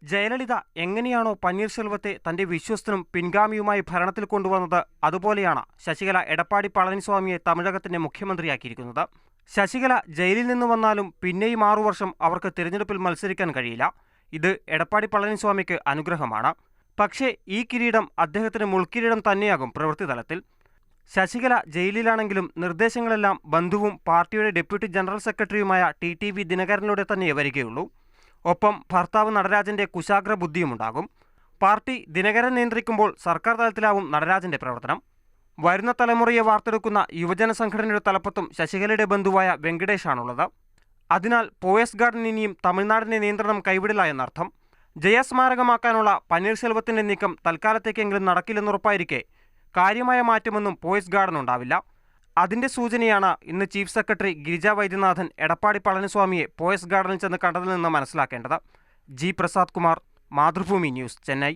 ജയലളിത എങ്ങനെയാണോ പന്നീർശെൽവത്തെ തന്റെ വിശ്വസ്തനും പിൻഗാമിയുമായി ഭരണത്തിൽ കൊണ്ടുവന്നത്, അതുപോലെയാണ് ശശികല എടപ്പാടി പളനിസ്വാമിയെ തമിഴകത്തിന്റെ മുഖ്യമന്ത്രിയാക്കിയിരിക്കുന്നത്. ശശികല ജയിലിൽ നിന്ന് വന്നാലും പിന്നെയും 6 വർഷം അവർക്ക് തിരഞ്ഞെടുപ്പിൽ മത്സരിക്കാൻ കഴിയില്ല. ഇത് എടപ്പാടി പളനിസ്വാമിക്ക് അനുഗ്രഹമാണ്. പക്ഷേ ഈ കിരീടം അദ്ദേഹത്തിന് മുൾക്കിരീടം തന്നെയാകും പ്രവൃത്തിതലത്തിൽ. ശശികല ജയിലിലാണെങ്കിലും നിർദ്ദേശങ്ങളെല്ലാം ബന്ധുവും പാർട്ടിയുടെ ഡെപ്യൂട്ടി ജനറൽ സെക്രട്ടറിയുമായ TTV ദിനകരനിലൂടെ തന്നെ വരികയുള്ളൂ. ഒപ്പം ഭർത്താവ് നടരാജന്റെ കുശാഗ്ര ബുദ്ധിയുമുണ്ടാകും. പാർട്ടി ദിനകരൻ നിയന്ത്രിക്കുമ്പോൾ സർക്കാർ തലത്തിലാവും നടരാജന്റെ പ്രവർത്തനം. വരുന്ന തലമുറയെ വാർത്തെടുക്കുന്ന യുവജന സംഘടനയുടെ തലപ്പത്തും ശശികലയുടെ ബന്ധുവായ വെങ്കടേഷാണുള്ളത്. അതിനാൽ പോയസ് ഗാർഡൻ ഇനിയും തമിഴ്നാടിന്റെ നിയന്ത്രണം കൈവിടില്ല എന്നർത്ഥം. ജയസ്മാരകമാക്കാനുള്ള പന്നീർശെൽവത്തിന്റെ നീക്കം തൽക്കാലത്തേക്കെങ്കിലും നടക്കില്ലെന്നുറപ്പായിരിക്കെ കാര്യമായ മാറ്റമൊന്നും പോയസ് ഗാർഡൻ ഉണ്ടാവില്ല. അതിന്റെ സൂചനയാണ് ഇന്ന് ചീഫ് സെക്രട്ടറി ഗിരിജ വൈദ്യനാഥൻ എടപ്പാടി പളനിസ്വാമിയെ പോയസ് ഗാർഡനിൽ ചെന്ന് കണ്ടതിൽ നിന്ന് മനസ്സിലാക്കേണ്ടത്. G Prasad Kumar, Mathrubhumi news, Chennai.